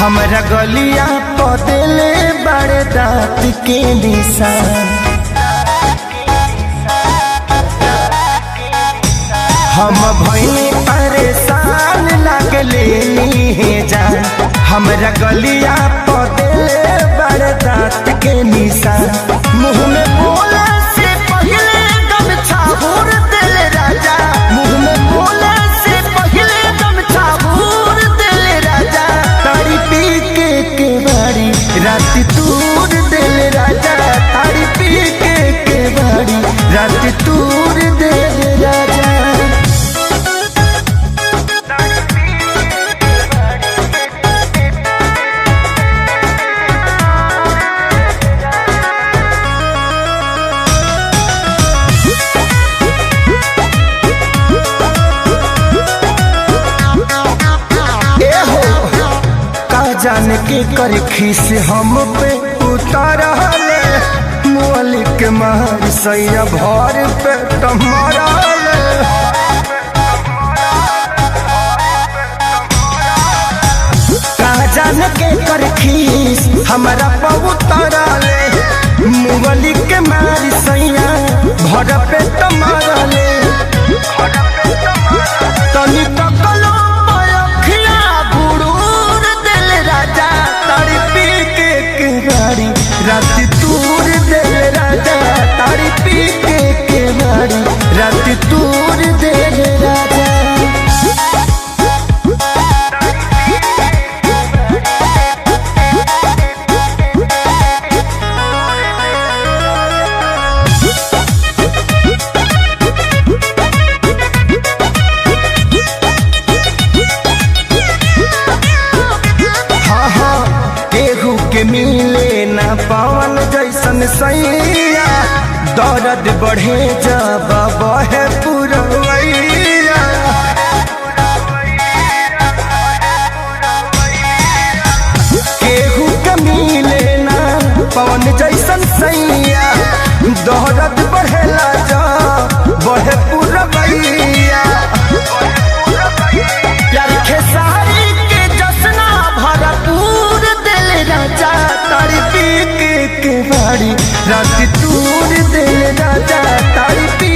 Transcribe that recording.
हमरा गलिया पदेले बड़े दांत के निशान। हम भइनी परेशान लगले जान। हमरा गलिया पदेले बड़े दांत के निशान। मुँह में बोले से पहले गमछा भूर दिल राजा। मुँह में बोले से पहले गमछा भूर दिल राजा। तारी पी के बारी रात तूर दिल राजा। तारी पी के बारी रात तूर दिल राजा। जान के कर खीस हम पे उतारले। मोली के मार सैया भर पे टमारले। जान के कर खीस हमारा पे उतारले। मोली के मार सैया भर पे टमारले। तनी तकलो रात तूर दिल राजा। तारी पी के बारी रात तूर दिल राजा। हाँ हाँ केहू के मिले ना पवन जैसन सैया। दर्द बढ़े जब बहे पुरवैया। केहू के मिले ना पवन जैसन सैया। दर्द बढ़ेला जब बहे पुरवैया। प्यार खेसारी के जसना भरपूर दिल राजा। तारी पी के बारी रात तूर दिल राजा। तारी पी